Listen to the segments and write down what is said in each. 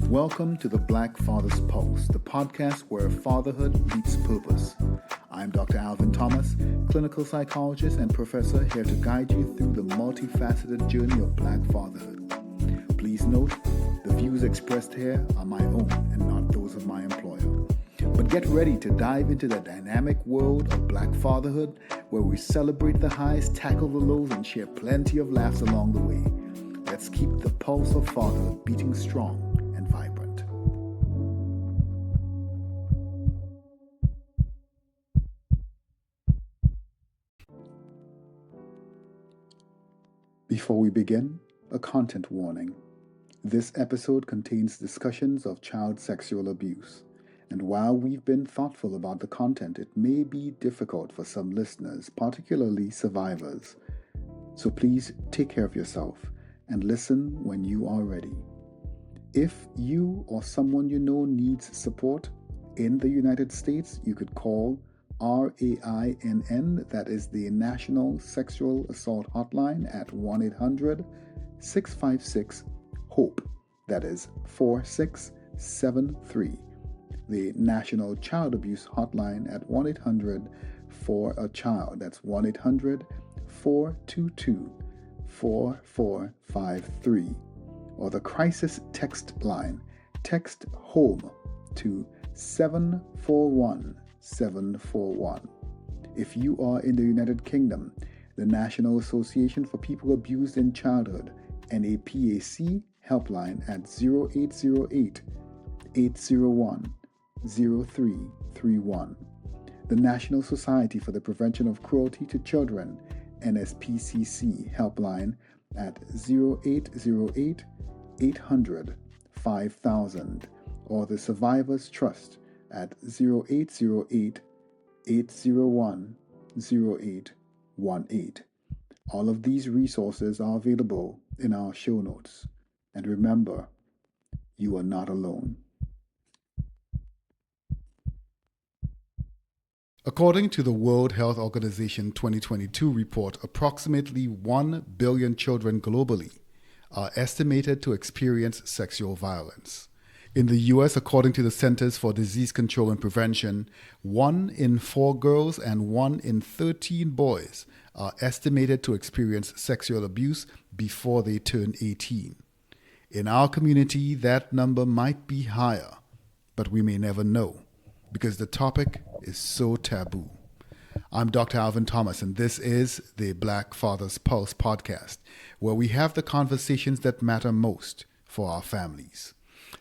Welcome to the Black Father's Pulse, the podcast where fatherhood meets purpose. I'm Dr. Alvin Thomas, clinical psychologist and professor, here to guide you through the multifaceted journey of Black fatherhood. Please note, the views expressed here are my own and not those of my employer. But get ready to dive into the dynamic world of Black fatherhood, where we celebrate the highs, tackle the lows, and share plenty of laughs along the way. Let's keep the pulse of fatherhood beating strong and vibrant. Before we begin, a content warning. This episode contains discussions of child sexual abuse. And while we've been thoughtful about the content, it may be difficult for some listeners, particularly survivors. So please take care of yourself and listen when you are ready. If you or someone you know needs support in the United States, you could call RAINN, that is the National Sexual Assault Hotline, at 1-800-656-HOPE, that is 4673. The National Child Abuse Hotline at 1-800-4-A-CHILD, that's 1-800-422-4453. Or the crisis text line. Text HOME to 741-741. If you are in the United Kingdom, the National Association for People Abused in Childhood and A PAC helpline at 0808-801-0331. The National Society for the Prevention of Cruelty to Children, NSPCC helpline at 0808-800-5000, or the Survivors Trust at 0808-801-0818. All of these resources are available in our show notes. And remember, you are not alone. According to the World Health Organization 2022 report, approximately 1 billion children globally are estimated to experience sexual violence. In the U.S., according to the Centers for Disease Control and Prevention, 1 in 4 girls and 1 in 13 boys are estimated to experience sexual abuse before they turn 18. In our community, that number might be higher, but we may never know, because the topic is so taboo. I'm Dr. Alvin Thomas, and this is the Black Father's Pulse podcast, where we have the conversations that matter most for our families.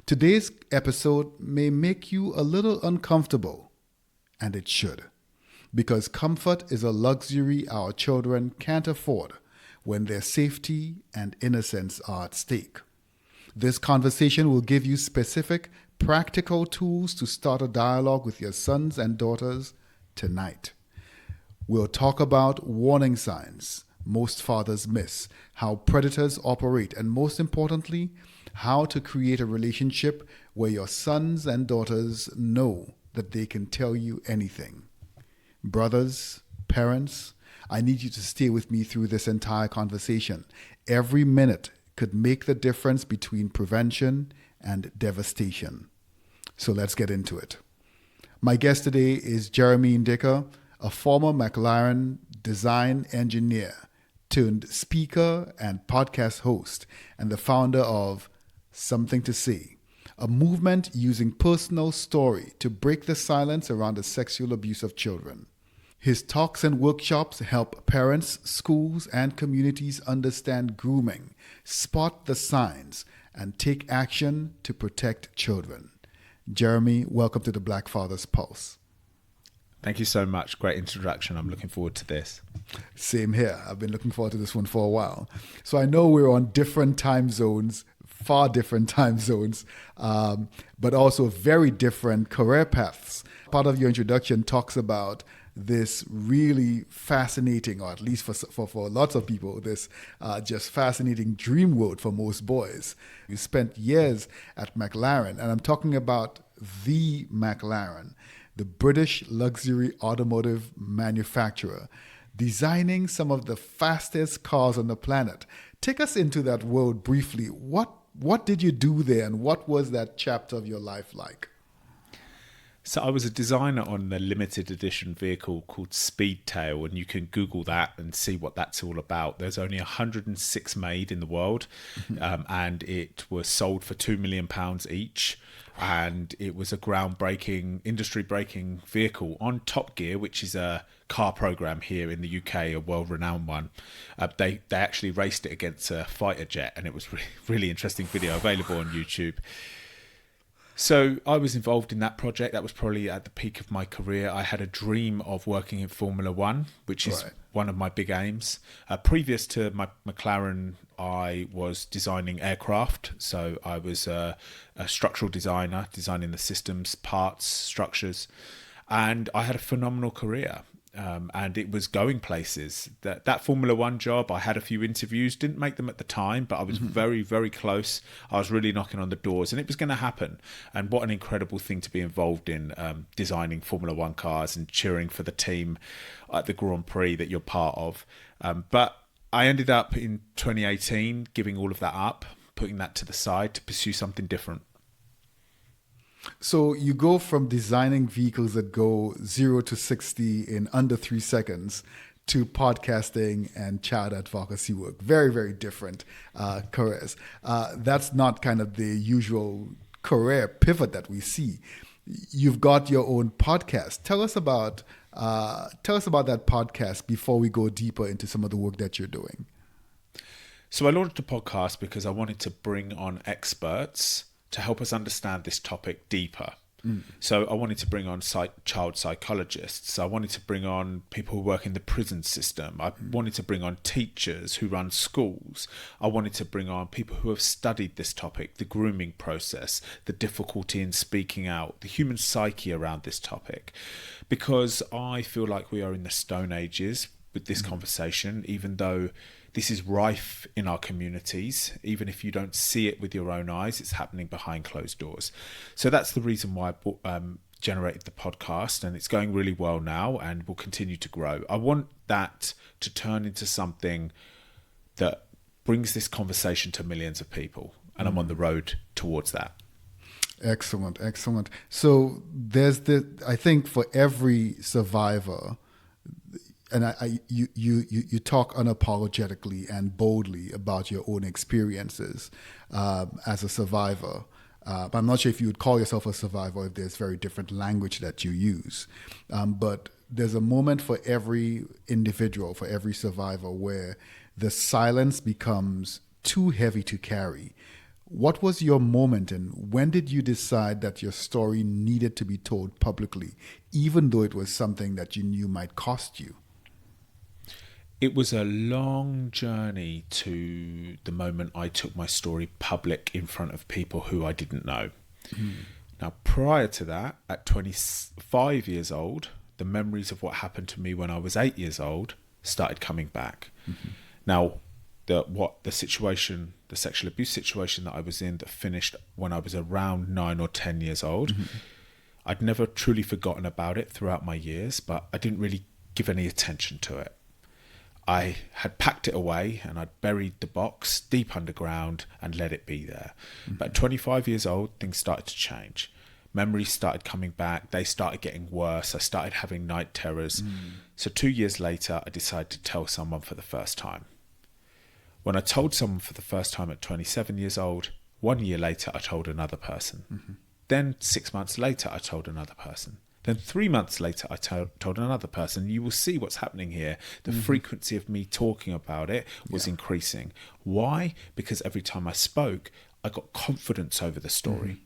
Today's episode may make you a little uncomfortable, and it should, because comfort is a luxury our children can't afford when their safety and innocence are at stake. This conversation will give you specific, practical tools to start a dialogue with your sons and daughters tonight. We'll talk about warning signs most fathers miss, how predators operate, and most importantly, how to create a relationship where your sons and daughters know that they can tell you anything. Brothers, parents, I need you to stay with me through this entire conversation. Every minute could make the difference between prevention and devastation. So let's get into it. My guest today is Jeremy Indika, a former McLaren design engineer turned speaker and podcast host, and the founder of Something to Say, a movement using personal story to break the silence around the sexual abuse of children. His talks and workshops help parents, schools, and communities understand grooming, spot the signs, and take action to protect children. Jeremy, welcome to the Black Father's Pulse. Thank you so much. Great introduction. I'm looking forward to this. Same here. I've been looking forward to this one for a while. So I know we're on different time zones, far different time zones, but also very different career paths. Part of your introduction talks about this really fascinating, or at least for lots of people, this just fascinating dream world for most boys. You spent years at McLaren, and I'm talking about the McLaren, the British luxury automotive manufacturer, designing some of the fastest cars on the planet. Take us into that world briefly. What what did you do there, and what was that chapter of your life like? So I was a designer on a limited edition vehicle called Speedtail, and you can Google that and see what that's all about. There's only 106 made in the world, and it was sold for £2 million each. And it was a groundbreaking, industry-breaking vehicle on Top Gear, which is a car program here in the UK, a world-renowned one. They actually raced it against a fighter jet, and it was really interesting video available on YouTube. So I was involved in that project. That was probably at the peak of my career. I had a dream of working in Formula One, which is one of my big aims. Previous to my McLaren, I was designing aircraft. So I was a structural designer, designing the systems, parts, structures. And I had a phenomenal career. And it was going places. That Formula One job, I had a few interviews, didn't make them at the time, but I was very, very close. I was really knocking on the doors, and it was going to happen. And what an incredible thing to be involved in, designing Formula One cars and cheering for the team at the Grand Prix that you're part of. But I ended up in 2018 giving all of that up, putting that to the side to pursue something different. So you go from designing vehicles that go 0 to 60 in under 3 seconds to podcasting and child advocacy work. Very, very different careers. That's not kind of the usual career pivot that we see. You've got your own podcast. Tell us about that podcast before we go deeper into some of the work that you're doing. So I launched a podcast because I wanted to bring on experts to help us understand this topic deeper. So I wanted to bring on child psychologists. I wanted to bring on people who work in the prison system. I wanted to bring on teachers who run schools. I wanted to bring on people who have studied this topic, the grooming process, the difficulty in speaking out, the human psyche around this topic. Because I feel like we are in the Stone Ages with this conversation, even though this is rife in our communities. Even if you don't see it with your own eyes, it's happening behind closed doors. So that's the reason why I generated the podcast, and it's going really well now and will continue to grow. I want that to turn into something that brings this conversation to millions of people, and I'm on the road towards that. Excellent, excellent. So I think for every survivor, and you talk unapologetically and boldly about your own experiences as a survivor. But I'm not sure if you would call yourself a survivor, if there's very different language that you use. But there's a moment for every individual, for every survivor, where the silence becomes too heavy to carry. What was your moment, and when did you decide that your story needed to be told publicly, even though it was something that you knew might cost you? It was a long journey to the moment I took my story public in front of people who I didn't know. Now, prior to that, at 25 years old, the memories of what happened to me when I was 8 years old started coming back. Now, the situation, the sexual abuse situation that I was in that finished when I was around 9 or 10 years old, I'd never truly forgotten about it throughout my years, but I didn't really give any attention to it. I had packed it away and I'd buried the box deep underground and let it be there. But at 25 years old, things started to change. Memories started coming back. They started getting worse. I started having night terrors. So 2 years later, I decided to tell someone for the first time. When I told someone for the first time at 27 years old, 1 year later, I told another person. Then 6 months later, I told another person. Then 3 months later, I told another person. You will see what's happening here. The frequency of me talking about it was increasing. Why? Because every time I spoke, I got confidence over the story.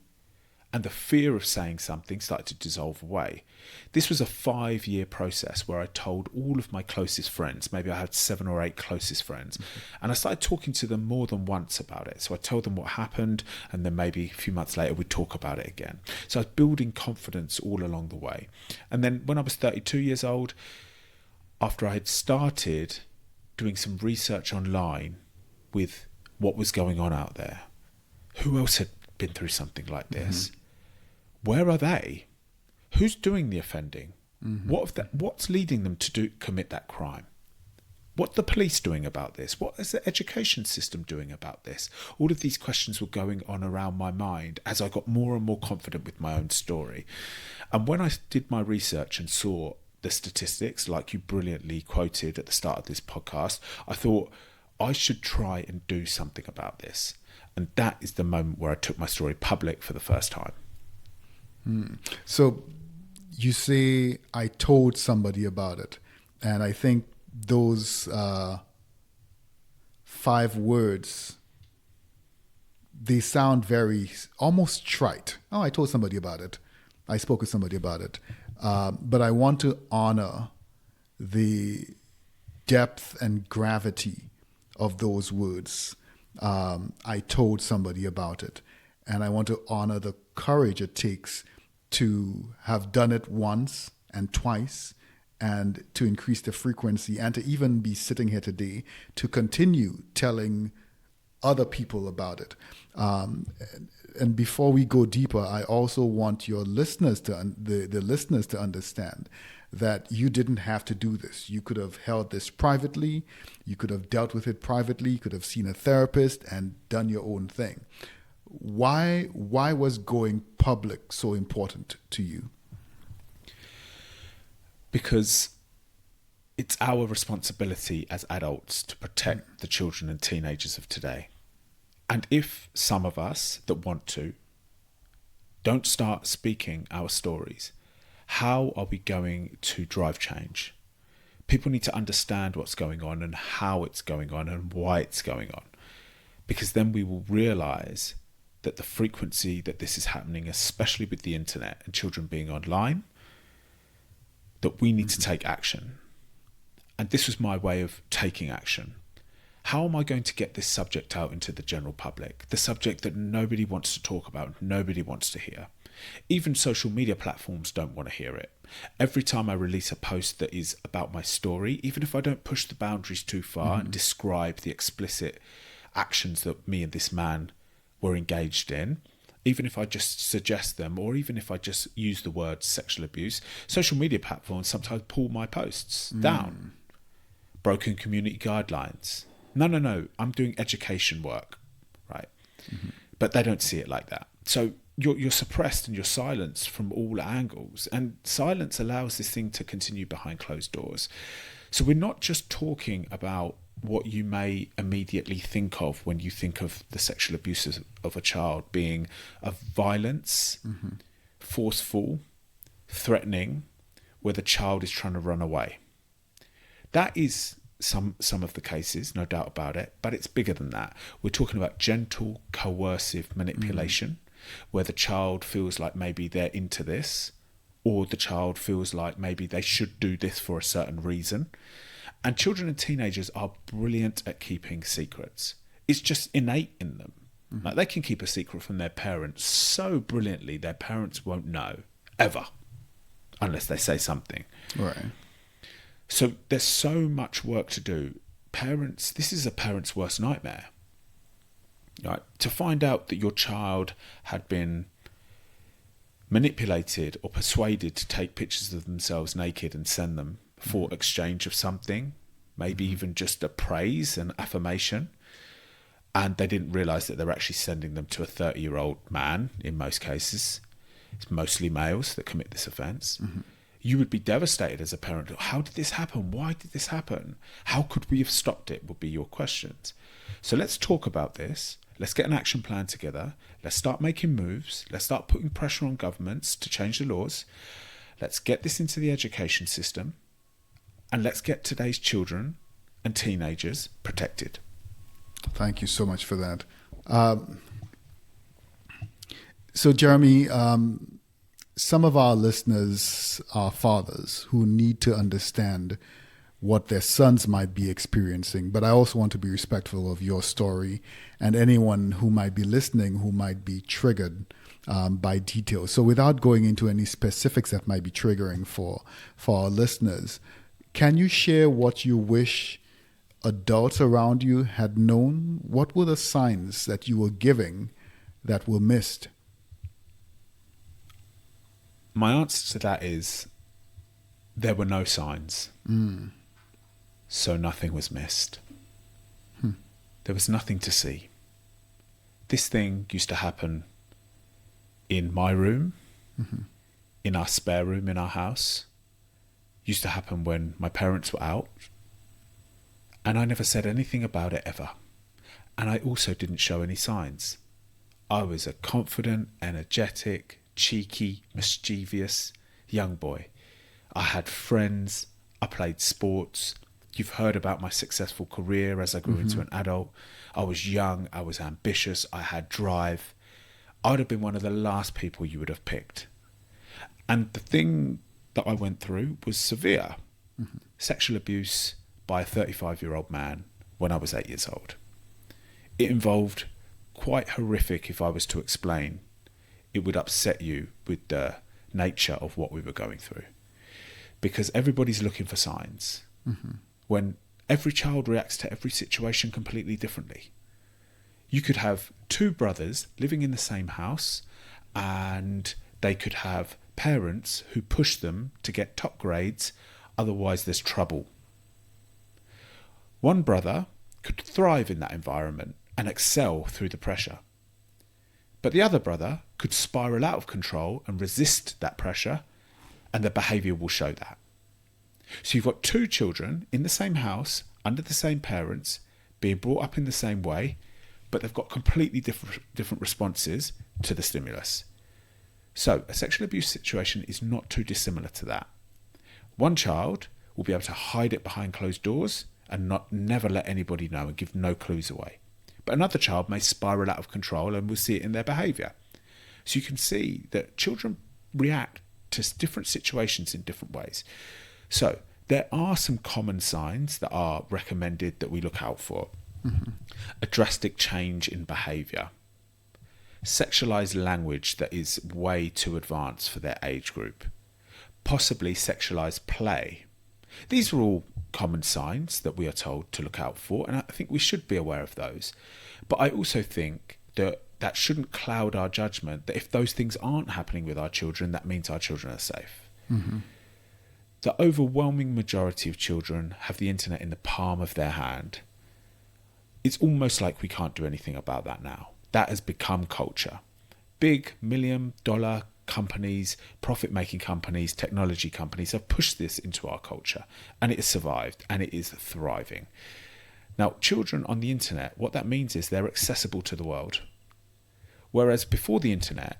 And the fear of saying something started to dissolve away. This was a 5-year process where I told all of my closest friends. Maybe I had 7 or 8 closest friends. And I started talking to them more than once about it. So I told them what happened, and then maybe a few months later we'd talk about it again. So I was building confidence all along the way. And then when I was 32 years old, after I had started doing some research online with what was going on out there, who else had been through something like this? Where are they? Who's doing the offending? What's leading them to commit that crime? What are the police doing about this? What is the education system doing about this? All of these questions were going on around my mind as I got more and more confident with my own story. And when I did my research and saw the statistics, like you brilliantly quoted at the start of this podcast, I thought I should try and do something about this. And that is the moment where I took my story public for the first time. So you say, I told somebody about it. And I think those 5 words, they sound very almost trite. Oh, I told somebody about it. I spoke with somebody about it. But I want to honor the depth and gravity of those words. I told somebody about it. And I want to honor the courage it takes to have done it once and twice, and to increase the frequency, and to even be sitting here today to continue telling other people about it. And before we go deeper, I also want your listeners the listeners to understand that you didn't have to do this. You could have held this privately. You could have dealt with it privately. You could have seen a therapist and done your own thing. Why was going public so important to you? Because it's our responsibility as adults to protect the children and teenagers of today. And if some of us that want to don't start speaking our stories, how are we going to drive change? People need to understand what's going on and how it's going on and why it's going on. Because then we will realise that the frequency that this is happening, especially with the internet and children being online, that we need to take action. And this was my way of taking action. How am I going to get this subject out into the general public? The subject that nobody wants to talk about, nobody wants to hear. Even social media platforms don't want to hear it. Every time I release a post that is about my story, even if I don't push the boundaries too far and describe the explicit actions that me and this man were engaged in, even if I just suggest them, or even if I just use the word sexual abuse, social media platforms sometimes pull my posts down. Broken community guidelines. No, I'm doing education work, right? But they don't see it like that. So you're suppressed and you're silenced from all angles, and silence allows this thing to continue behind closed doors. So we're not just talking about what you may immediately think of when you think of the sexual abuse of a child being of violence, forceful, threatening, where the child is trying to run away. That is some of the cases, no doubt about it, but it's bigger than that. We're talking about gentle, coercive manipulation, where the child feels like maybe they're into this, or the child feels like maybe they should do this for a certain reason. And children and teenagers are brilliant at keeping secrets. It's just innate in them. Like, they can keep a secret from their parents so brilliantly their parents won't know, ever, unless they say something. Right. So there's so much work to do. Parents, this is a parent's worst nightmare. Right? To find out that your child had been manipulated or persuaded to take pictures of themselves naked and send them for exchange of something, maybe even just a praise and affirmation, and they didn't realise that they're actually sending them to a 30-year-old man in most cases. It's mostly males that commit this offence. You would be devastated as a parent. How did this happen? Why did this happen? How could we have stopped it? Would be your questions. So let's talk about this. Let's get an action plan together. Let's start making moves. Let's start putting pressure on governments to change the laws. Let's get this into the education system. And let's get today's children and teenagers protected. Thank you so much for that. So, Jeremy, some of our listeners are fathers who need to understand what their sons might be experiencing. But I also want to be respectful of your story and anyone who might be listening who might be triggered by details. So without going into any specifics that might be triggering for our listeners, can you share what you wish adults around you had known? What were the signs that you were giving that were missed? My answer to that is there were no signs. So nothing was missed. There was nothing to see. This thing used to happen in my room, in our spare room in our house. Used to happen when my parents were out. And I never said anything about it ever. And I also didn't show any signs. I was a confident, energetic, cheeky, mischievous young boy. I had friends. I played sports. You've heard about my successful career as I grew into an adult. I was young. I was ambitious. I had drive. I would have been one of the last people you would have picked. And the thing that I went through was severe. Sexual abuse by a 35-year-old man when I was 8 years old. It involved quite horrific. If I was to explain, it would upset you with the nature of what we were going through. Because everybody's looking for signs. When every child reacts to every situation completely differently. You could have two brothers living in the same house, and they could have parents who push them to get top grades, otherwise there's trouble. One brother could thrive in that environment and excel through the pressure. But the other brother could spiral out of control and resist that pressure, and the behaviour will show that. So you've got two children in the same house, under the same parents, being brought up in the same way, but they've got completely different responses to the stimulus. So a sexual abuse situation is not too dissimilar to that. One child will be able to hide it behind closed doors and never let anybody know and give no clues away. But another child may spiral out of control, and we'll see it in their behaviour. So you can see that children react to different situations in different ways. So there are some common signs that are recommended that we look out for. A drastic change in behaviour. Sexualised language that is way too advanced for their age group. Possibly sexualised play. These are all common signs that we are told to look out for, and I think we should be aware of those. But I also think that shouldn't cloud our judgment, that if those things aren't happening with our children, that means our children are safe. The overwhelming majority of children have the internet in the palm of their hand. It's almost like we can't do anything about that now. That has become culture. Big $1 million companies, profit-making companies, technology companies have pushed this into our culture, and it has survived, and it is thriving. Now, children on the internet, what that means is they're accessible to the world. Whereas before the internet,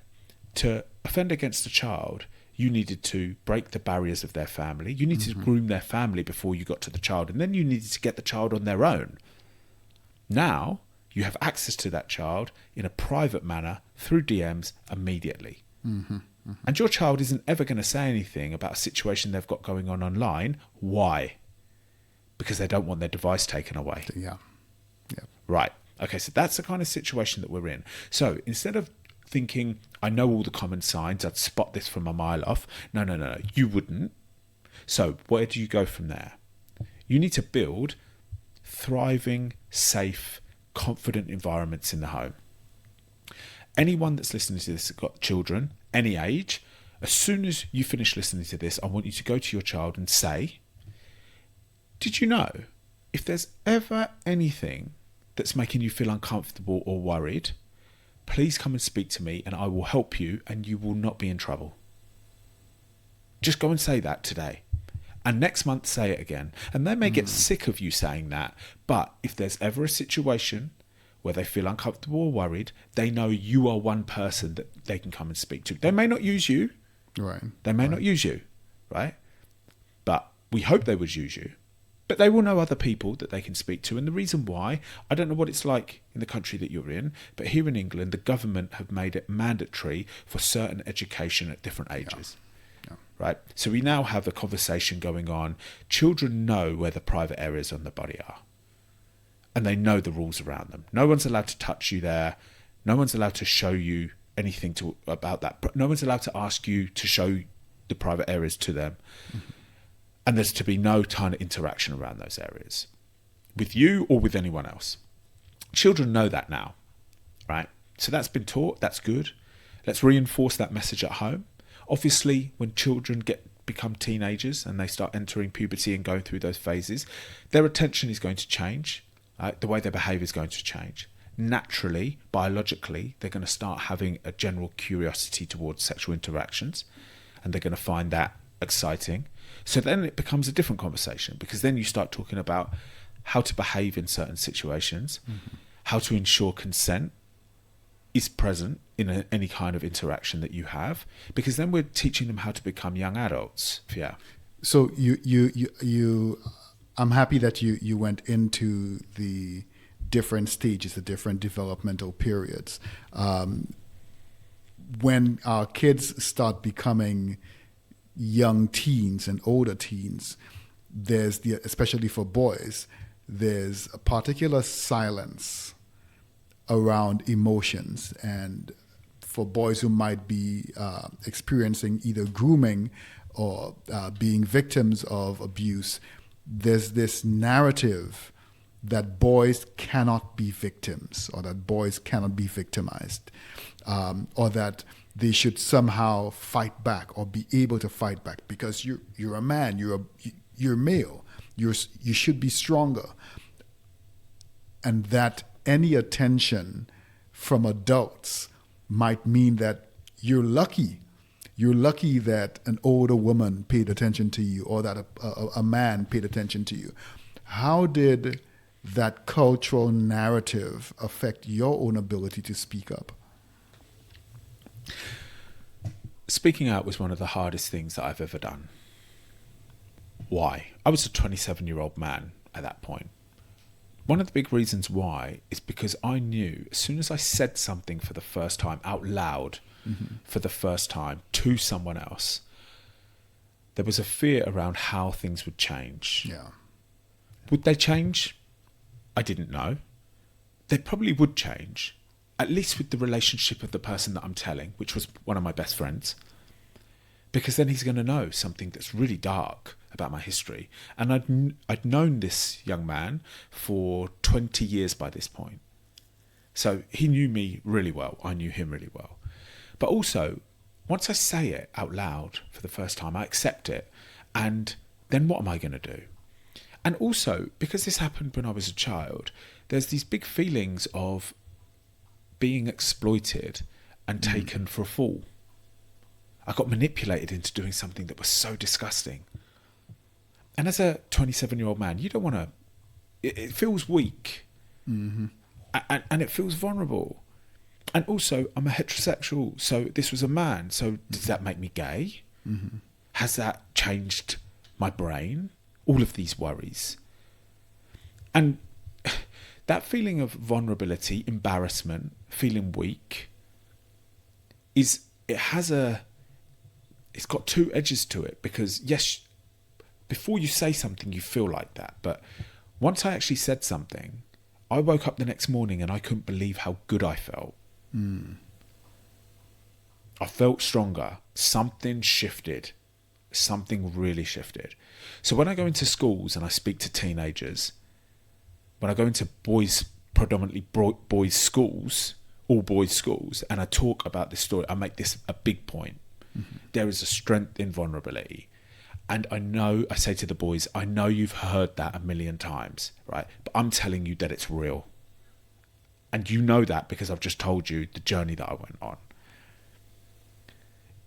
to offend against a child, you needed to break the barriers of their family. You needed to groom their family before you got to the child, and then you needed to get the child on their own. Now, you have access to that child in a private manner through DMs immediately. And your child isn't ever going to say anything about a situation they've got going on online. Why? Because they don't want their device taken away. Yeah. Right. Okay, so that's the kind of situation that we're in. So instead of thinking, I know all the common signs, I'd spot this from a mile off. No, you wouldn't. So where do you go from there? You need to build thriving, safe, confident environments in the home. Anyone that's listening to this has got children, any age. As soon as you finish listening to this, I want you to go to your child and say, did you know if there's ever anything that's making you feel uncomfortable or worried, please come and speak to me and I will help you and you will not be in trouble. Just go and say that today. And next month say it again. And they may get sick of you saying that, but if there's ever a situation where they feel uncomfortable or worried, they know you are one person that they can come and speak to. They may not use you. Right. They may not use you, right? But we hope they would use you. But they will know other people that they can speak to. And the reason why, I don't know what it's like in the country that you're in, but here in England, the government have made it mandatory for certain education at different ages. Yeah. Right? So we now have a conversation going on. Children know where the private areas on the body are. And they know the rules around them. No one's allowed to touch you there. No one's allowed to show you anything about that. No one's allowed to ask you to show the private areas to them. And there's to be no kind of interaction around those areas with you or with anyone else. Children know that now, right? So that's been taught. That's good. Let's reinforce that message at home. Obviously, when children get become teenagers and they start entering puberty and going through those phases, their attention is going to change. The way their behaviour is going to change. Naturally, biologically, they're going to start having a general curiosity towards sexual interactions, and they're going to find that exciting. So then it becomes a different conversation, because then you start talking about how to behave in certain situations, how to ensure consent is present in any kind of interaction that you have, because then we're teaching them how to become young adults. Yeah. So you I'm happy that you went into the different stages, the different developmental periods. When our kids start becoming young teens and older teens, especially for boys, there's a particular silence around emotions. And for boys who might be experiencing either grooming or being victims of abuse, there's this narrative that boys cannot be victims, or that boys cannot be victimized, or that they should somehow fight back or be able to fight back because you're a man, you're male, you should be stronger, and that any attention from adults might mean that you're lucky. You're lucky that an older woman paid attention to you, or that a man paid attention to you. How did that cultural narrative affect your own ability to speak up? Speaking out was one of the hardest things that I've ever done. Why? I was a 27-year-old man at that point. One of the big reasons why is because I knew as soon as I said something for the first time out loud, for the first time to someone else, there was a fear around how things would change. Yeah. Would they change? I didn't know. They probably would change, at least with the relationship of the person that I'm telling, which was one of my best friends, because then he's going to know something that's really dark about my history. And I'd known this young man for 20 years by this point. So he knew me really well. I knew him really well. But also, once I say it out loud for the first time, I accept it. And then what am I going to do? And also, because this happened when I was a child, there's these big feelings of being exploited and taken for a fool. I got manipulated into doing something that was so disgusting. And as a 27-year-old man, you don't want to... It feels weak. And it feels vulnerable. And also, I'm a heterosexual, so this was a man. So does that make me gay? Has that changed my brain? All of these worries. And that feeling of vulnerability, embarrassment, feeling weak, it's got two edges to it, because yes, before you say something, you feel like that. But once I actually said something, I woke up the next morning and I couldn't believe how good I felt. I felt stronger. Something shifted. Something really shifted. So when I go into schools and I speak to teenagers, when I go into predominantly boys' schools, all boys' schools, and I talk about this story, I make this a big point. There is a strength in vulnerability. And I say to the boys, I know you've heard that a million times, right? But I'm telling you that it's real. And you know that because I've just told you the journey that I went on.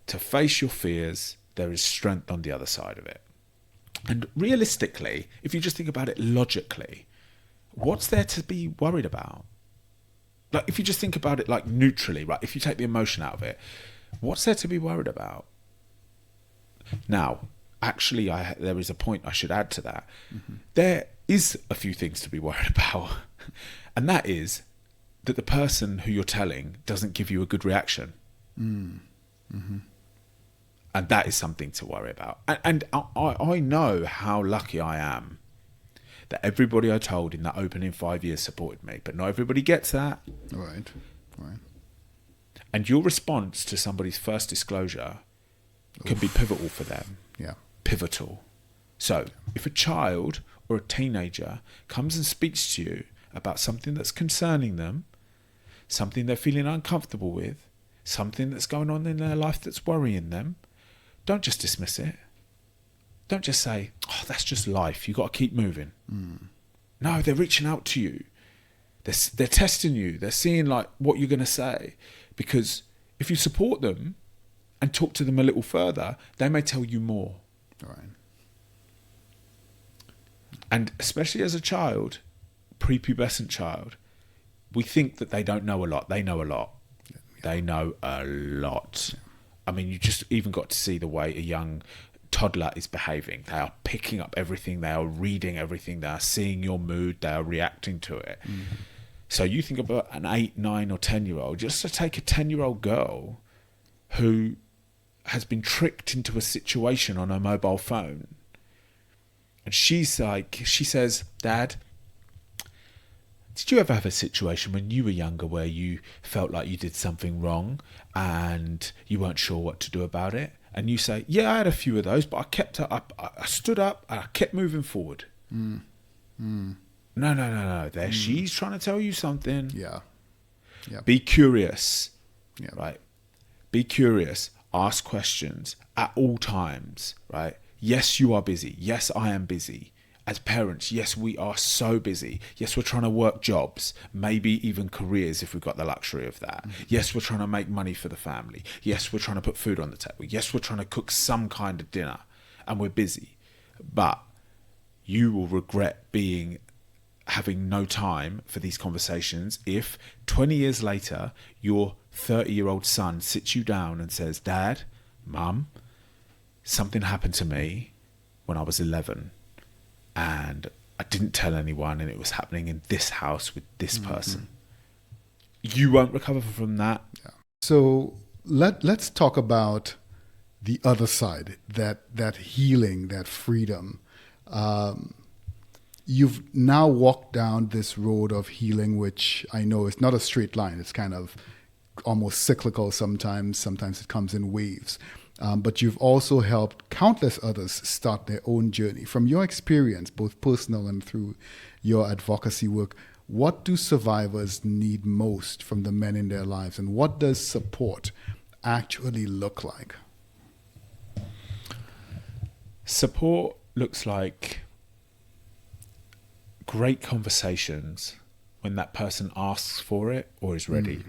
To face your fears, there is strength on the other side of it. And realistically, if you just think about it logically, what's there to be worried about? Like, if you just think about it like neutrally, right? If you take the emotion out of it, what's there to be worried about? Now, actually, there is a point I should add to that. There is a few things to be worried about. And that is that the person who you're telling doesn't give you a good reaction. And that is something to worry about. And I know how lucky I am that everybody I told in that opening 5 years supported me. But not everybody gets that. Right. And your response to somebody's first disclosure can be pivotal for them. Yeah. Pivotal. So if a child or a teenager comes and speaks to you about something that's concerning them, something they're feeling uncomfortable with, something that's going on in their life that's worrying them, don't just dismiss it. don't just say, oh, that's just life. You got to keep moving. No, they're reaching out to you. They're testing you. They're seeing like what you're going to say. Because if you support them and talk to them a little further, they may tell you more. Right. And especially as a child, prepubescent child, we think that they don't know a lot. They know a lot. Yeah. They know a lot. Yeah. I mean, you just even got to see the way a young toddler is behaving. They are picking up everything. They are reading everything. They are seeing your mood. They are reacting to it. Mm-hmm. So you think about an 8, 9 or 10-year-old, just to take a 10-year-old girl who has been tricked into a situation on her mobile phone. And she says, Dad, did you ever have a situation when you were younger where you felt like you did something wrong and you weren't sure what to do about it? And you say, yeah, I had a few of those, but I kept up. I stood up and I kept moving forward. No. There, she's trying to tell you something. Yeah. Be curious. Yeah. Right. Be curious. Ask questions at all times. Right. Yes, you are busy. Yes, I am busy. As parents, yes, we are so busy. Yes, we're trying to work jobs, maybe even careers if we've got the luxury of that. Mm-hmm. Yes, we're trying to make money for the family. Yes, we're trying to put food on the table. Yes, we're trying to cook some kind of dinner, and we're busy. But you will regret having no time for these conversations if 20 years later your 30-year-old son sits you down and says, Dad, Mum, something happened to me when I was 11 and I didn't tell anyone and it was happening in this house with this person. You won't recover from that. Yeah. So let's talk about the other side, that healing, that freedom. You've now walked down this road of healing, which I know is not a straight line. It's kind of almost cyclical sometimes. Sometimes it comes in waves. But you've also helped countless others start their own journey. From your experience, both personal and through your advocacy work, what do survivors need most from the men in their lives? And what does support actually look like? Support looks like great conversations when that person asks for it or is ready.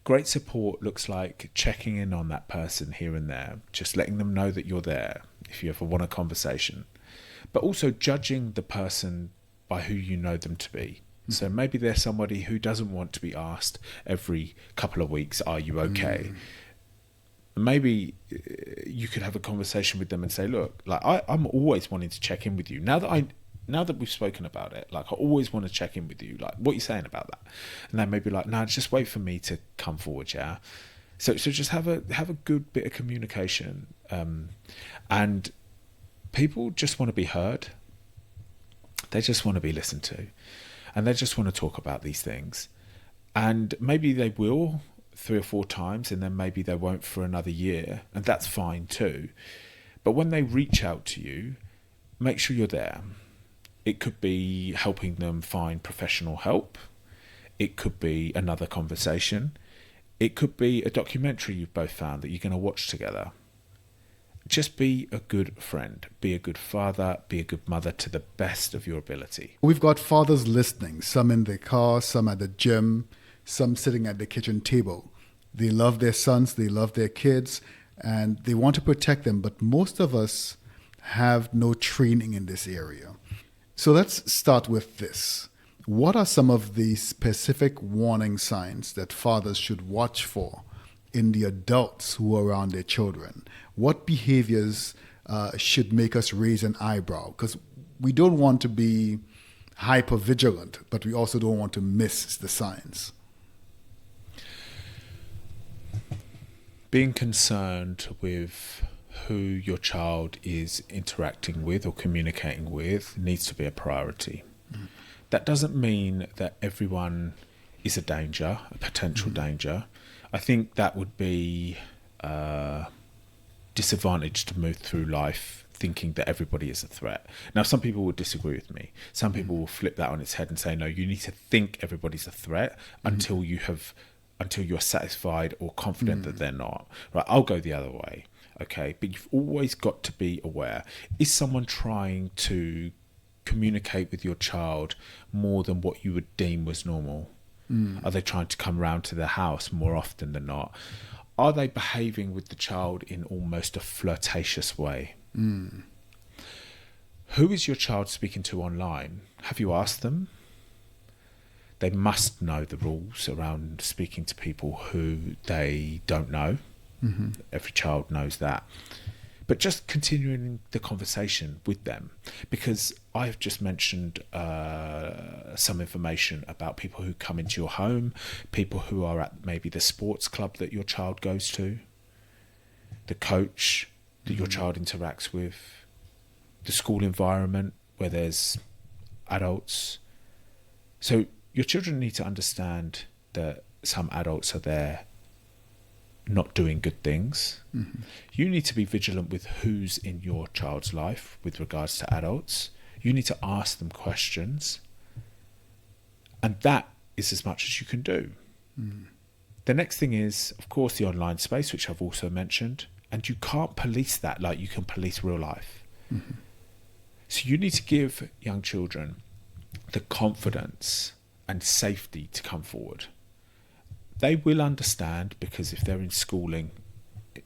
Great support looks like checking in on that person here and there, just letting them know that you're there if you ever want a conversation, but also judging the person by who you know them to be. So maybe they're somebody who doesn't want to be asked every couple of weeks, are you okay? Maybe you could have a conversation with them and say, look, like I'm always wanting to check in with you. Now that we've spoken about it, like I always want to check in with you. Like, what are you saying about that? And they may be like, no, just wait for me to come forward, yeah? So just have a good bit of communication. And people just want to be heard. They just want to be listened to. And they just want to talk about these things. And maybe they will 3 or 4 times, and then maybe they won't for another year. And that's fine too. But when they reach out to you, make sure you're there. It could be helping them find professional help. It could be another conversation. It could be a documentary you've both found that you're going to watch together. Just be a good friend, be a good father, be a good mother to the best of your ability. We've got fathers listening, some in their car, some at the gym, some sitting at the kitchen table. They love their sons, they love their kids, and they want to protect them, but most of us have no training in this area. So let's start with this. What are some of the specific warning signs that fathers should watch for in the adults who are around their children? What behaviors should make us raise an eyebrow? Because we don't want to be hyper vigilant, but we also don't want to miss the signs. Being concerned with who your child is interacting with or communicating with needs to be a priority. That doesn't mean that everyone is a danger, a potential danger. I think that would be disadvantaged to move through life thinking that everybody is a threat. Now, some people will disagree with me. Some people will flip that on its head and say, no, you need to think everybody's a threat until you're satisfied or confident that they're not. Right? I'll go the other way. okay? But you've always got to be aware. Is someone trying to communicate with your child more than what you would deem was normal? Are they trying to come round to their house more often than not? Are they behaving with the child in almost a flirtatious way? Who is your child speaking to online? Have you asked them? They must know the rules around speaking to people who they don't know. Every child knows that. But just continuing the conversation with them, because I've just mentioned some information about people who come into your home, people who are at maybe the sports club that your child goes to, the coach that your child interacts with, the school environment where there's adults. So your children need to understand that some adults are there not doing good things. You need to be vigilant with who's in your child's life with regards to adults. You need to ask them questions. And that is as much as you can do. The next thing is, of course, the online space, which I've also mentioned. And you can't police that like you can police real life. So you need to give young children the confidence and safety to come forward. They will understand, because if they're in schooling,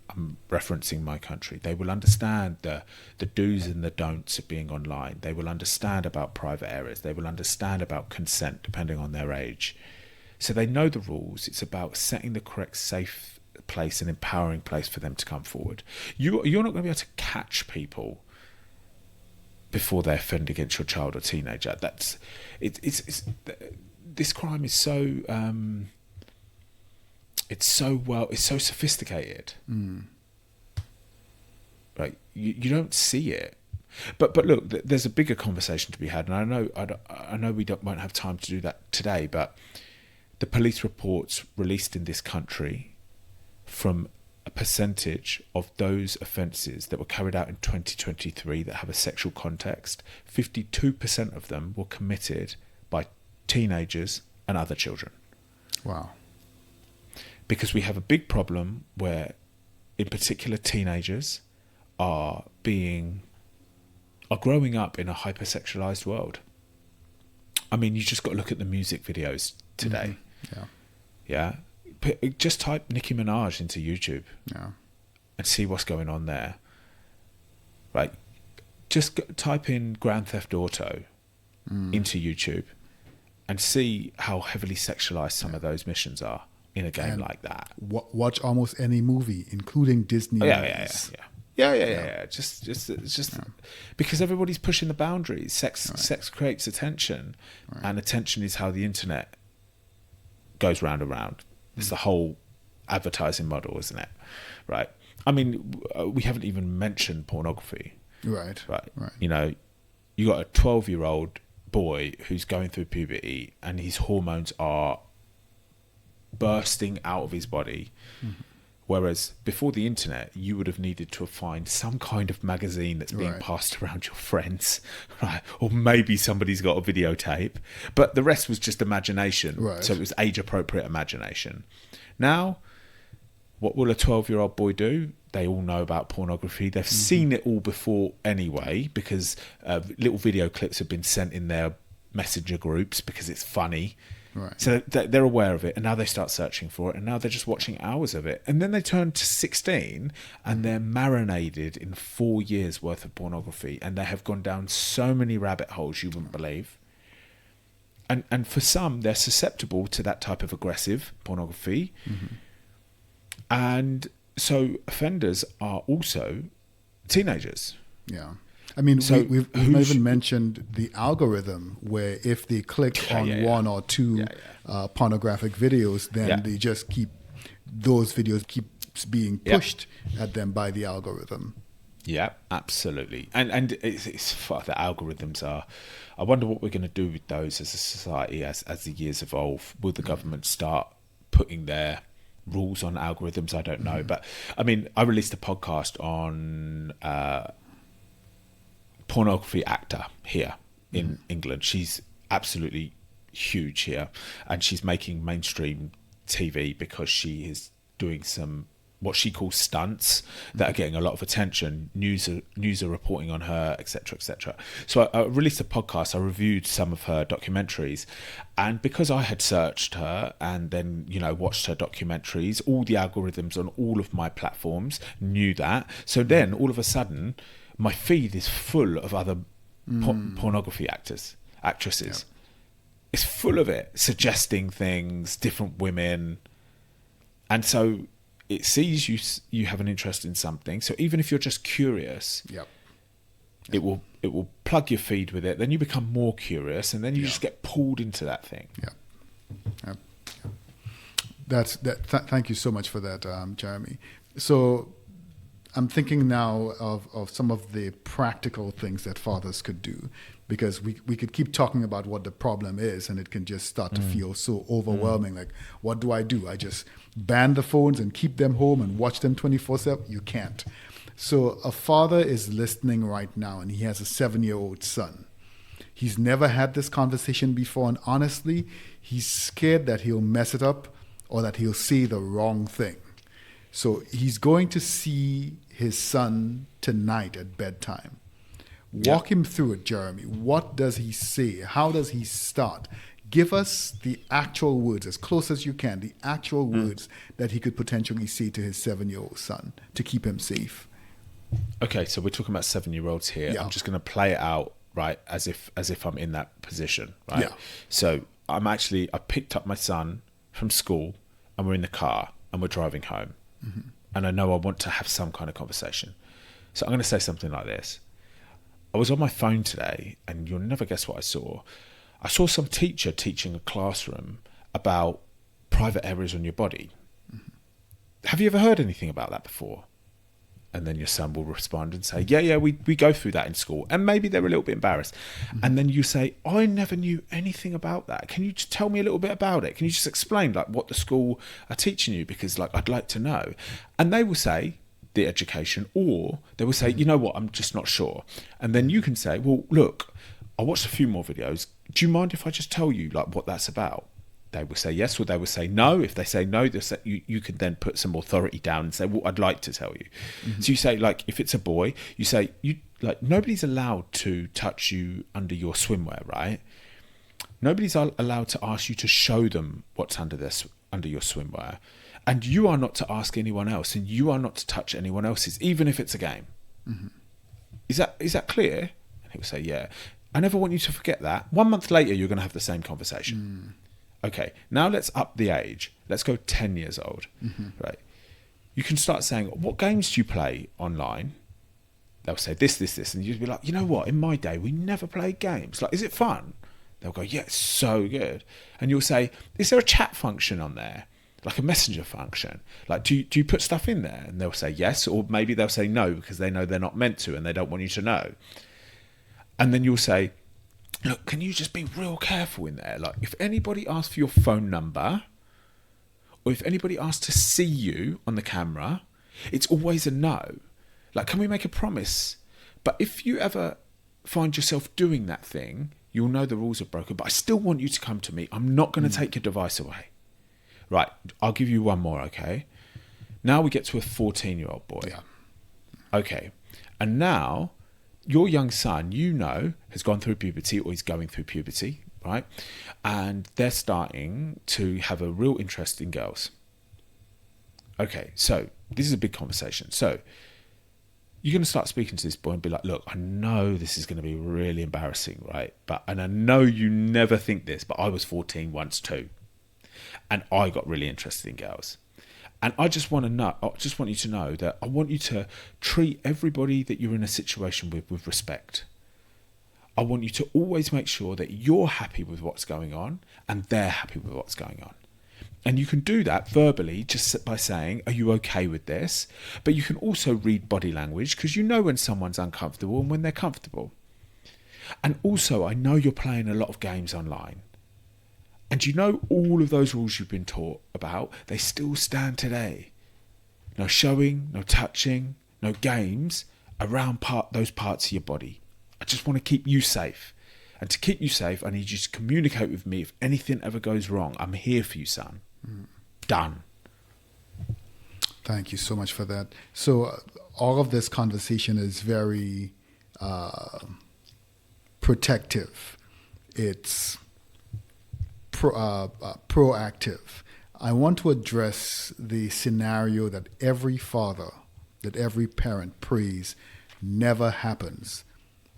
I'm referencing my country, they will understand the do's and the don'ts of being online. They will understand about private areas. They will understand about consent, depending on their age. So they know the rules. It's about setting the correct safe place and empowering place for them to come forward. You're not going to be able to catch people before they offend against your child or teenager. This crime is so... it's so sophisticated. Right? You don't see it. But look, there's a bigger conversation to be had, and I know we won't have time to do that today. But the police reports released in this country from a percentage of those offences that were carried out in 2023 that have a sexual context, 52% of them were committed by teenagers and other children. Wow. Because we have a big problem where, in particular, teenagers are growing up in a hypersexualized world. I mean, you just got to look at the music videos today. Yeah. Just type Nicki Minaj into YouTube and see what's going on there. Right. Just type in Grand Theft Auto into YouTube and see how heavily sexualized some of those missions are in a game like that. Watch almost any movie, including Disney movies. Yeah. Just because everybody's pushing the boundaries. Sex creates attention, and attention is how the internet goes round and round. It's the whole advertising model, isn't it? Right. I mean, we haven't even mentioned pornography. Right. You know, you got a 12-year-old boy who's going through puberty, and his hormones are bursting out of his body. Whereas before the internet, you would have needed to find some kind of magazine that's being passed around your friends, right? Or maybe somebody's got a videotape, but the rest was just imagination. So it was age-appropriate imagination. Now, what will a 12-year-old boy do? They all know about pornography. They've seen it all before anyway, because little video clips have been sent in their messenger groups because it's funny. So they're aware of it, and now they start searching for it, and now they're just watching hours of it. And then they turn to 16 and they're marinated in 4 years worth of pornography, and they have gone down so many rabbit holes you wouldn't believe. And for some, they're susceptible to that type of aggressive pornography. And so offenders are also teenagers. I mean, so we've not even mentioned the algorithm, where if they click on one or two pornographic videos, then they just those videos keep being pushed at them by the algorithm. Yeah, absolutely. And it's the algorithms are. I wonder what we're going to do with those as a society as the years evolve. Will the government start putting their rules on algorithms? I don't know. But I mean, I released a podcast on pornography actor here in England. She's absolutely huge here, and she's making mainstream TV because she is doing some what she calls stunts that are getting a lot of attention. News are reporting on her, etc., etc. So I released a podcast. I reviewed some of her documentaries, and because I had searched her and then watched her documentaries, all the algorithms on all of my platforms knew that. So then all of a sudden, my feed is full of other pornography actresses. Yep. It's full of it, suggesting things, different women. And so it sees you have an interest in something. So even if you're just curious, it will plug your feed with it. Then you become more curious, and then you just get pulled into that thing. Thank you so much for that, Jeremy. So I'm thinking now of some of the practical things that fathers could do, because we could keep talking about what the problem is, and it can just start to feel so overwhelming. Like, what do? I just ban the phones and keep them home and watch them 24/7? You can't. So a father is listening right now, and he has a 7-year-old son. He's never had this conversation before, and honestly, he's scared that he'll mess it up or that he'll say the wrong thing. So he's going to see his son tonight at bedtime. Walk him through it, Jeremy. What does he say? How does he start? Give us the actual words, as close as you can, the actual words that he could potentially say to his 7-year-old son to keep him safe. Okay, so we're talking about 7-year-olds here. Yeah. I'm just going to play it out, right, as if I'm in that position, right? Yeah. So I picked up my son from school, and we're in the car, and we're driving home. Mm-hmm. And I know I want to have some kind of conversation. So I'm going to say something like this. I was on my phone today, and you'll never guess what I saw. I saw some teacher teaching a classroom about private areas on your body. Mm-hmm. Have you ever heard anything about that before? And then your son will respond and say, yeah, we go through that in school. And maybe they're a little bit embarrassed. Mm-hmm. And then you say, I never knew anything about that. Can you just tell me a little bit about it? Can you just explain what the school are teaching you? Because I'd like to know. And they will say, the education, or they will say, you know what, I'm just not sure. And then you can say, well, look, I watched a few more videos. Do you mind if I just tell you what that's about? They will say yes, or they will say no. If they say no, you can then put some authority down and say, well, I'd like to tell you. Mm-hmm. So you say, if it's a boy, you say, nobody's allowed to touch you under your swimwear, right? Nobody's allowed to ask you to show them what's under your swimwear. And you are not to ask anyone else, and you are not to touch anyone else's, even if it's a game. Mm-hmm. Is that clear? And he will say, yeah. I never want you to forget that. 1 month later, you're going to have the same conversation. Okay, now let's up the age. Let's go 10 years old, right? You can start saying, what games do you play online? They'll say this. And you'll be like, you know what? In my day, we never played games. Is it fun? They'll go, yeah, it's so good. And you'll say, is there a chat function on there? Like a messenger function? Do you put stuff in there? And they'll say yes, or maybe they'll say no because they know they're not meant to and they don't want you to know. And then you'll say, look, can you just be real careful in there? If anybody asks for your phone number, or if anybody asks to see you on the camera, it's always a no. Can we make a promise? But if you ever find yourself doing that thing, you'll know the rules are broken, but I still want you to come to me. I'm not going to take your device away. Right, I'll give you one more, okay? Now we get to a 14-year-old boy. Yeah. Okay, and now your young son, has gone through puberty, or he's going through puberty, right? And they're starting to have a real interest in girls. Okay, so this is a big conversation. So you're going to start speaking to this boy and be like, look, I know this is going to be really embarrassing, right? And I know you never think this, but I was 14 once too. And I got really interested in girls. And I just want you to know that I want you to treat everybody that you're in a situation with respect. I want you to always make sure that you're happy with what's going on and they're happy with what's going on. And you can do that verbally just by saying, are you okay with this? But you can also read body language, because you know when someone's uncomfortable and when they're comfortable. And also, I know you're playing a lot of games online. And all of those rules you've been taught about, they still stand today. No showing, no touching, no games around those parts of your body. I just want to keep you safe. And to keep you safe, I need you to communicate with me if anything ever goes wrong. I'm here for you, son. Done. Thank you so much for that. So all of this conversation is very protective. It's proactive. I want to address the scenario that every father, that every parent prays never happens,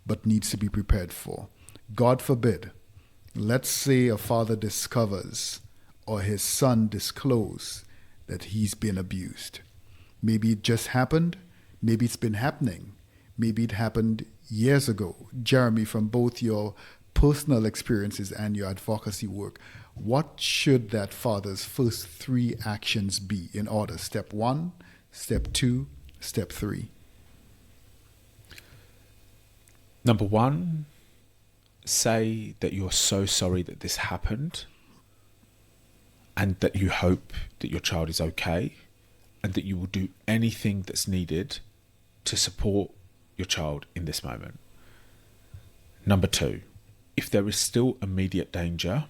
but needs to be prepared for. God forbid, let's say a father discovers or his son discloses that he's been abused. Maybe it just happened. Maybe it's been happening. Maybe it happened years ago. Jeremy, from both your personal experiences and your advocacy work, what should that father's first 3 actions be in order? Step 1, step 2, step 3. Number 1, say that you're so sorry that this happened and that you hope that your child is okay and that you will do anything that's needed to support your child in this moment. Number 2, if there is still immediate danger,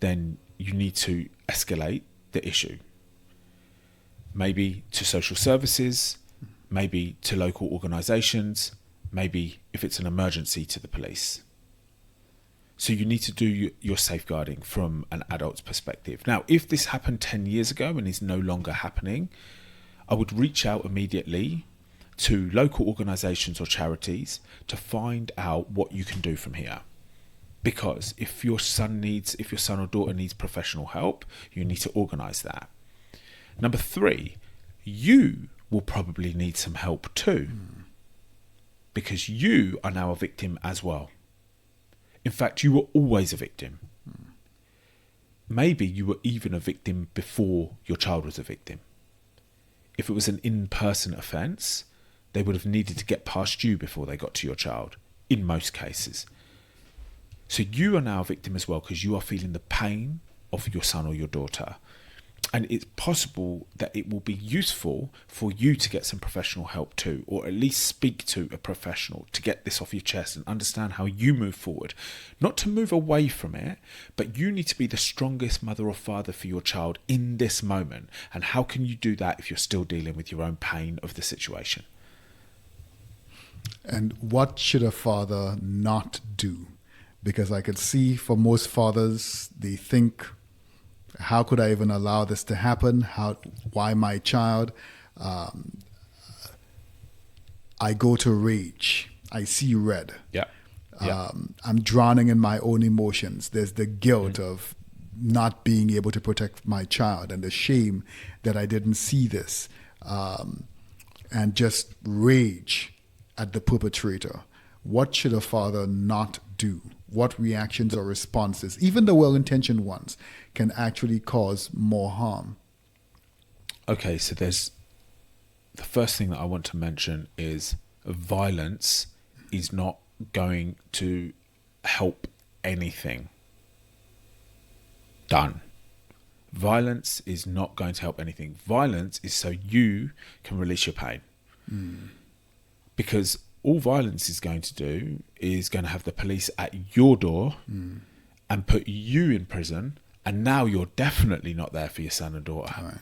then you need to escalate the issue. Maybe to social services, maybe to local organisations, maybe if it's an emergency to the police. So you need to do your safeguarding from an adult's perspective. Now, if this happened 10 years ago and is no longer happening, I would reach out immediately to local organisations or charities to find out what you can do from here. Because if your son or daughter needs professional help, you need to organise that. Number 3, you will probably need some help too. Because you are now a victim as well. In fact, you were always a victim. Maybe you were even a victim before your child was a victim. If it was an in-person offence, they would have needed to get past you before they got to your child, in most cases. So you are now a victim as well because you are feeling the pain of your son or your daughter. And it's possible that it will be useful for you to get some professional help too, or at least speak to a professional to get this off your chest and understand how you move forward. Not to move away from it, but you need to be the strongest mother or father for your child in this moment. And how can you do that if you're still dealing with your own pain of the situation? And what should a father not do? Because I could see for most fathers, they think, how could I even allow this to happen? Why my child? I go to rage. I see red. Yeah. I'm drowning in my own emotions. There's the guilt of not being able to protect my child and the shame that I didn't see this. And just rage at the perpetrator. What should a father not do? What reactions or responses, even the well-intentioned ones, can actually cause more harm? Okay, so there's the first thing that I want to mention is violence is not going to help anything done. Violence is not going to help anything. Violence is so you can release your pain. Because all violence is going to do is going to have the police at your door and put you in prison, and now you're definitely not there for your son and daughter. Right.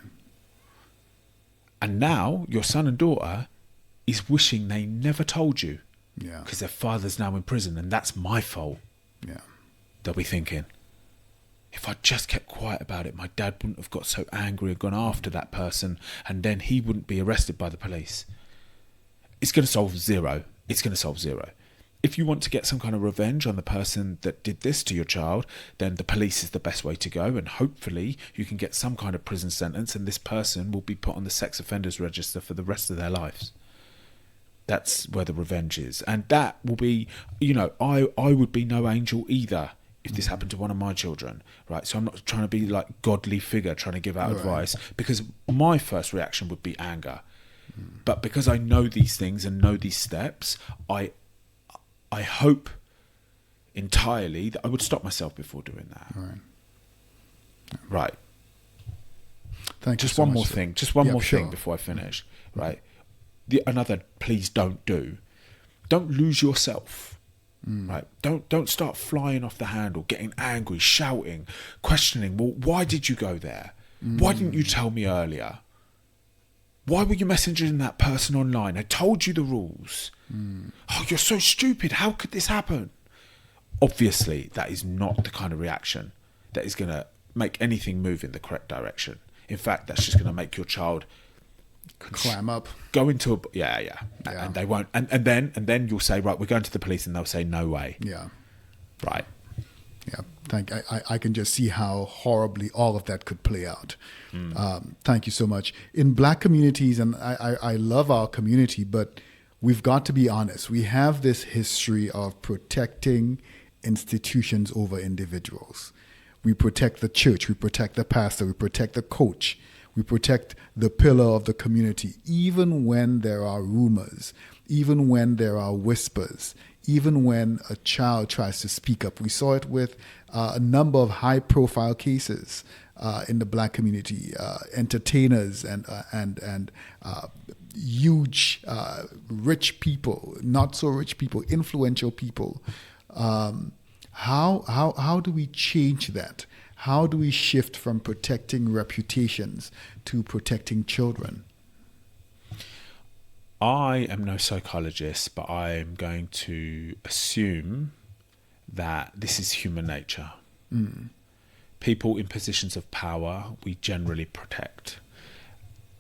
And now your son and daughter is wishing they never told you because their father's now in prison and that's my fault. Yeah. They'll be thinking, if I just kept quiet about it, my dad wouldn't have got so angry and gone after that person, and then he wouldn't be arrested by the police. It's going to solve zero. It's going to solve zero. If you want to get some kind of revenge on the person that did this to your child, then the police is the best way to go, and hopefully you can get some kind of prison sentence and this person will be put on the sex offenders register for the rest of their lives. That's where the revenge is. And that will be, I would be no angel either if this happened to one of my children, right? So I'm not trying to be like godly figure trying to give out advice, because my first reaction would be anger. But because I know these things and know these steps, I hope entirely that I would stop myself before doing that. Right. Thank you. Just one more thing. Just one more thing before I finish. Right. Another please don't do. Don't lose yourself. Right. Don't start flying off the handle, getting angry, shouting, questioning. Well, why did you go there? Why didn't you tell me earlier? Why were you messaging that person online? I told you the rules. Oh, you're so stupid. How could this happen? Obviously, that is not the kind of reaction that is going to make anything move in the correct direction. In fact, that's just going to make your child clam up, go into and they won't. And then you'll say, right, we're going to the police, and they'll say, no way. Yeah. Right. Yeah. I can just see how horribly all of that could play out. Thank you so much. In Black communities, and I love our community, but we've got to be honest. We have this history of protecting institutions over individuals. We protect the church, we protect the pastor, we protect the coach, we protect the pillar of the community, even when there are rumors, even when there are whispers, even when a child tries to speak up. We saw it with a number of high-profile cases in the Black community, entertainers and huge rich people, not so rich people, influential people. How do we change that? How do we shift from protecting reputations to protecting children? I am no psychologist, but I am going to assume that this is human nature. People in positions of power, we generally protect.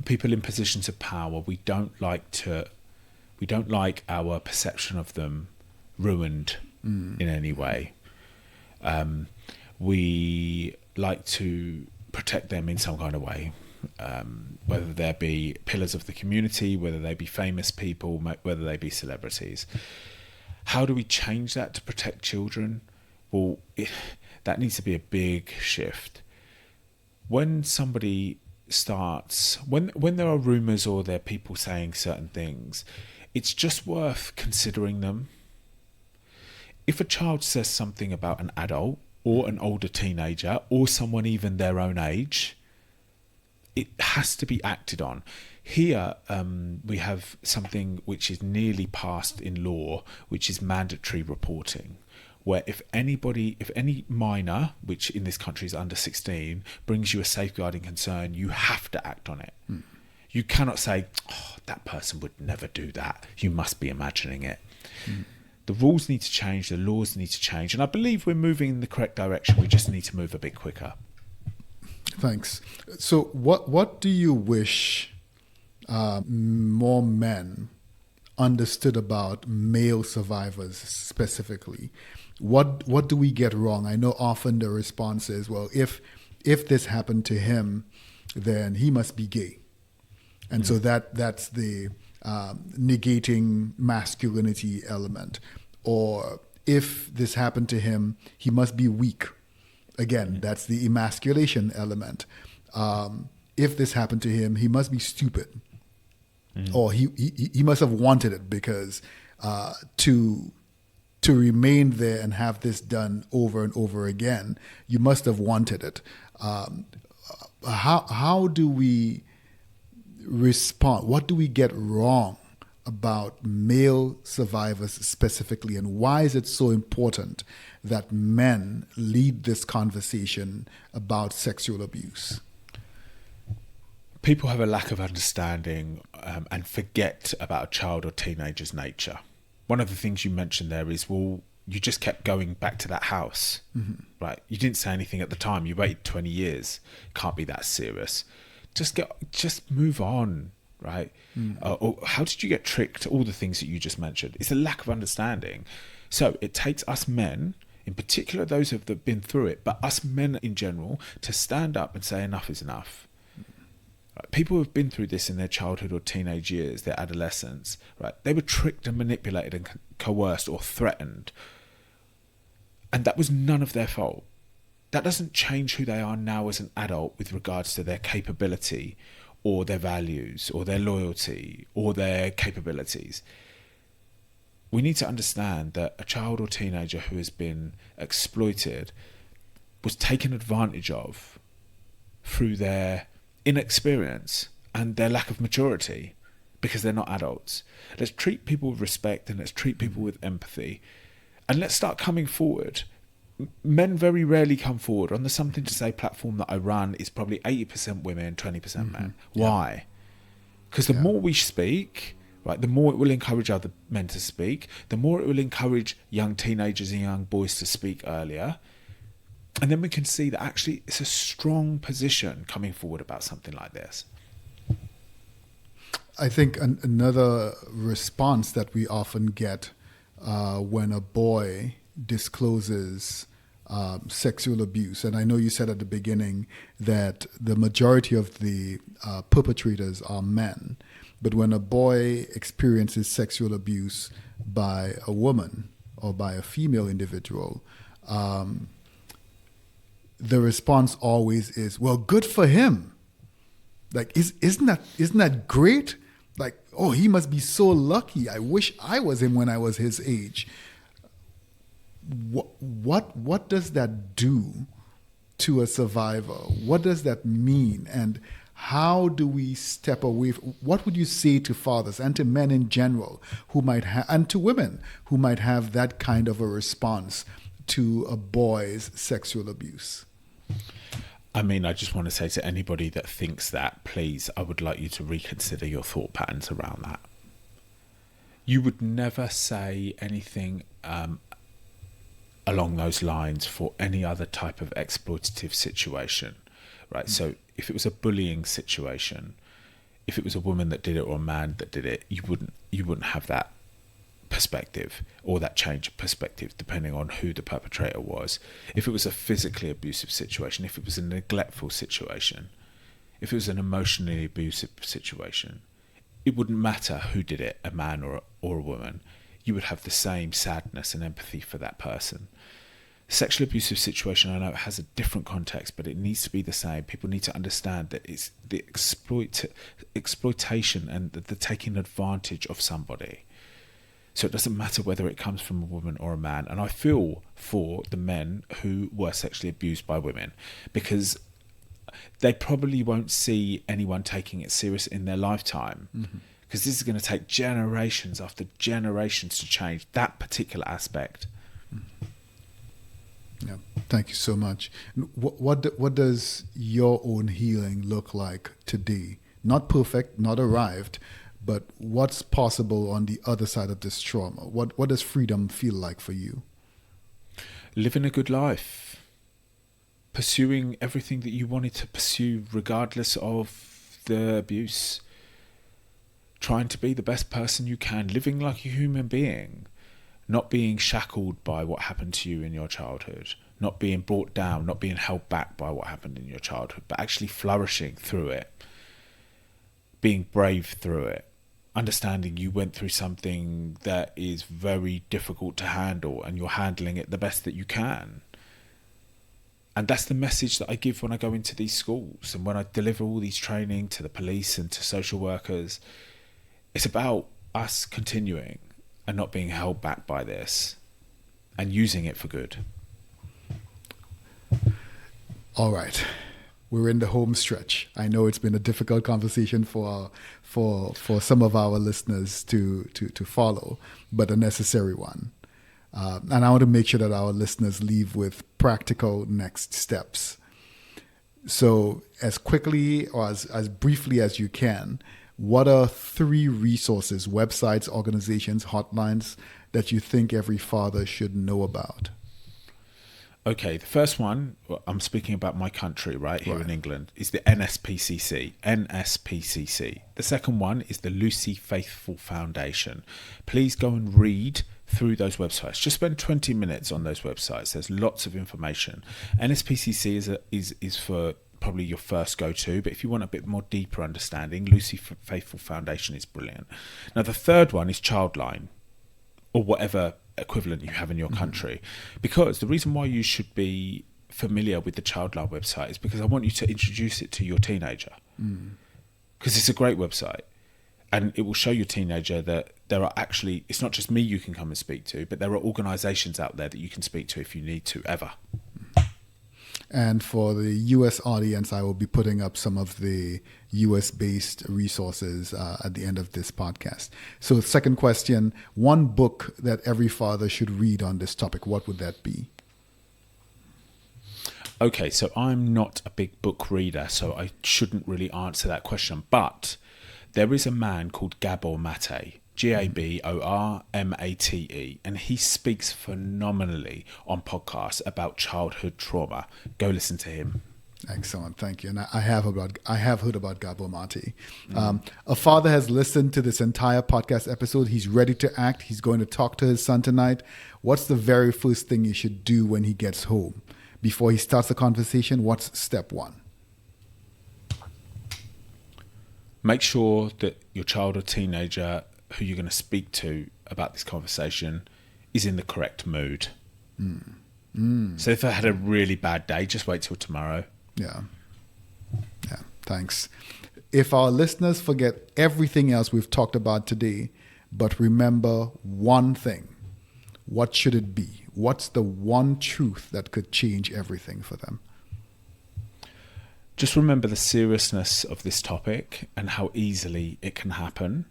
People in positions of power, we don't like our perception of them ruined in any way. We like to protect them in some kind of way, whether they be pillars of the community, whether they be famous people, whether they be celebrities. How do we change that to protect children? Well, that needs to be a big shift. When somebody starts, when there are rumours or there are people saying certain things, it's just worth considering them. If a child says something about an adult or an older teenager or someone even their own age, it has to be acted on. Here we have something which is nearly passed in law, which is mandatory reporting, where if any minor, which in this country is under 16, brings you a safeguarding concern, you have to act on it. You cannot say, oh, that person would never do that. You must be imagining it. The rules need to change, the laws need to change, and I believe we're moving in the correct direction. We just need to move a bit quicker. Thanks. So what do you wish more men understood about male survivors specifically? What do we get wrong? I know often the response is, well, if this happened to him, then he must be gay. And so that's the negating masculinity element. Or if this happened to him, he must be weak. Again, that's the emasculation element. If this happened to him, he must be stupid. Or he must have wanted it, because to remain there and have this done over and over again, you must have wanted it. How do we respond? What do we get wrong about male survivors specifically, and why is it so important that men lead this conversation about sexual abuse? People have a lack of understanding and forget about a child or teenager's nature. One of the things you mentioned there is, well, you just kept going back to that house, right? You didn't say anything at the time. You waited 20 years. Can't be that serious. Just move on, right? Or how did you get tricked? All the things that you just mentioned. It's a lack of understanding. So it takes us men, in particular those who have been through it, but us men in general, to stand up and say enough is enough. Right? People who have been through this in their childhood or teenage years, their adolescence, right? They were tricked and manipulated and coerced or threatened. And that was none of their fault. That doesn't change who they are now as an adult with regards to their capability or their values or their loyalty or their capabilities. We need to understand that a child or teenager who has been exploited was taken advantage of through their inexperience and their lack of maturity, because they're not adults. Let's treat people with respect, and let's treat people with empathy, and let's start coming forward. Men very rarely come forward. On the Something to Say platform that I run, is probably 80% women, 20% men. Why? Because the more we speak, right, the more it will encourage other men to speak, the more it will encourage young teenagers and young boys to speak earlier. And then we can see that actually it's a strong position coming forward about something like this. I think another response that we often get when a boy discloses sexual abuse, and I know you said at the beginning that the majority of the perpetrators are men, but when a boy experiences sexual abuse by a woman or by a female individual, the response always is, well, good for him. Like, isn't that great? Like, oh, he must be so lucky. I wish I was him when I was his age. What does that do to a survivor? What does that mean? And how do we step away? What would you say to fathers and to men in general who might have, and to women who might have that kind of a response to a boy's sexual abuse? I mean, I just want to say to anybody that thinks that, please, I would like you to reconsider your thought patterns around that. You would never say anything along those lines for any other type of exploitative situation, right? So if it was a bullying situation, if it was a woman that did it or a man that did it, you wouldn't have that perspective or that change of perspective depending on who the perpetrator was. If it was a physically abusive situation, if it was a neglectful situation, if it was an emotionally abusive situation, it wouldn't matter who did it, a man or a woman. You would have the same sadness and empathy for that person. Sexual abusive situation, I know it has a different context, but it needs to be the same. People need to understand that it's the exploitation and the taking advantage of somebody. So it doesn't matter whether it comes from a woman or a man. And I feel for the men who were sexually abused by women, because they probably won't see anyone taking it serious in their lifetime. Because this is going to take generations after generations to change that particular aspect. Yeah, thank you so much. What does your own healing look like today? Not perfect, not arrived, but what's possible on the other side of this trauma? What does freedom feel like for you? Living a good life. Pursuing everything that you wanted to pursue regardless of the abuse. Trying to be the best person you can. Living like a human being. Not being shackled by what happened to you in your childhood. Not being brought down, not being held back by what happened in your childhood, but actually flourishing through it. Being brave through it. Understanding you went through something that is very difficult to handle and you're handling it the best that you can. And that's the message that I give when I go into these schools and when I deliver all these training to the police and to social workers. It's about us continuing and not being held back by this and using it for good. All right. We're in the home stretch. I know it's been a difficult conversation for some of our listeners to follow, but a necessary one. And I want to make sure that our listeners leave with practical next steps. So as quickly or as briefly as you can, what are 3 resources, websites, organizations, hotlines that you think every father should know about? Okay, the first one, I'm speaking about my country, right, here in England, is the NSPCC. NSPCC. The second one is the Lucy Faithfull Foundation. Please go and read through those websites. Just spend 20 minutes on those websites. There's lots of information. NSPCC is for probably your first go-to, but if you want a bit more deeper understanding, Lucy Faithfull Foundation is brilliant. Now, the third one is Childline, or whatever equivalent you have in your country, because the reason why you should be familiar with the Childline website is because I want you to introduce it to your teenager, because it's a great website and it will show your teenager that there are actually, it's not just me you can come and speak to, but there are organizations out there that you can speak to if you need to ever. And for the US audience, I will be putting up some of the US-based resources at the end of this podcast. So second question, one book that every father should read on this topic, what would that be? Okay, so I'm not a big book reader, so I shouldn't really answer that question. But There is a man called Gabor Mate, Gabormate, and he speaks phenomenally on podcasts about childhood trauma. Go listen to him. Excellent, thank you. And I have heard about Gabor Mate. A father has listened to this entire podcast episode. He's ready to act. He's going to talk to his son tonight. What's the very first thing he should do when he gets home? Before he starts the conversation, what's step one? Make sure that your child or teenager who you're going to speak to about this conversation is in the correct mood. So if I had a really bad day, just wait till tomorrow. Yeah, thanks. If our listeners forget everything else we've talked about today, but remember one thing, what should it be? What's the one truth that could change everything for them? Just remember the seriousness of this topic and how easily it can happen,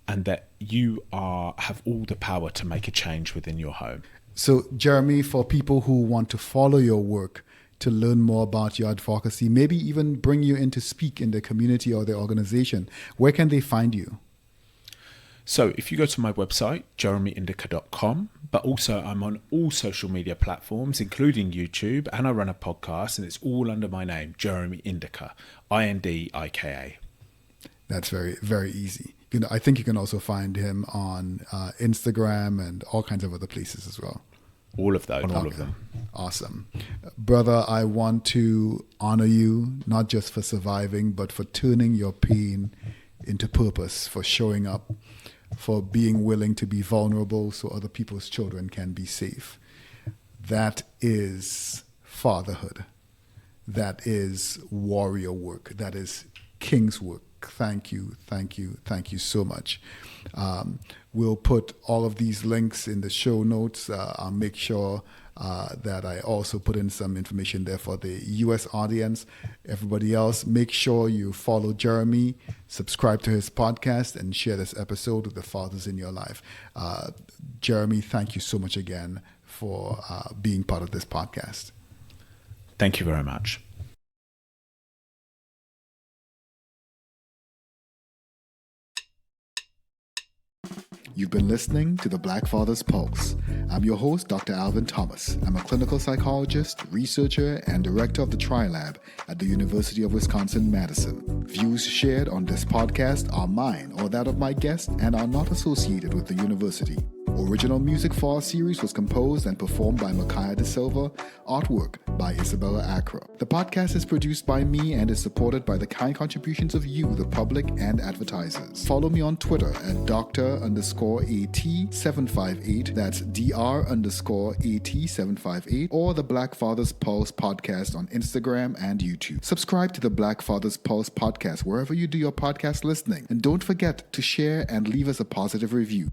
and that you have all the power to make a change within your home. So, Jeremy, for people who want to follow your work, to learn more about your advocacy, maybe even bring you in to speak in the community or the organization, where can they find you? So if you go to my website, jeremyindika.com, but also I'm on all social media platforms, including YouTube, and I run a podcast, and it's all under my name, Jeremy Indika, Indika. That's very, very easy. I think you can also find him on Instagram and all kinds of other places as well. All of those, all of them. Awesome. Brother, I want to honor you, not just for surviving, but for turning your pain into purpose, for showing up, for being willing to be vulnerable so other people's children can be safe. That is fatherhood. That is warrior work. That is king's work. Thank you so much. We'll put all of these links in the show notes. I'll make sure that I also put in some information there for the U.S. audience. Everybody else, make sure you follow Jeremy, subscribe to his podcast, and share this episode with the fathers in your life. Jeremy, thank you so much again for being part of this podcast. Thank you very much. You've been listening to the Black Father's Pulse. I'm your host, Dr. Alvin Thomas. I'm a clinical psychologist, researcher, and director of the TriLab at the University of Wisconsin-Madison. Views shared on this podcast are mine or that of my guest and are not associated with the university. Original music for our series was composed and performed by Micaiah De Silva, artwork by Isabella Acra. The podcast is produced by me and is supported by the kind contributions of you, the public, and advertisers. Follow me on Twitter at Dr_AT758, that's Dr_AT758, or the Black Father's Pulse podcast on Instagram and YouTube. Subscribe to the Black Father's Pulse podcast wherever you do your podcast listening, and don't forget to share and leave us a positive review.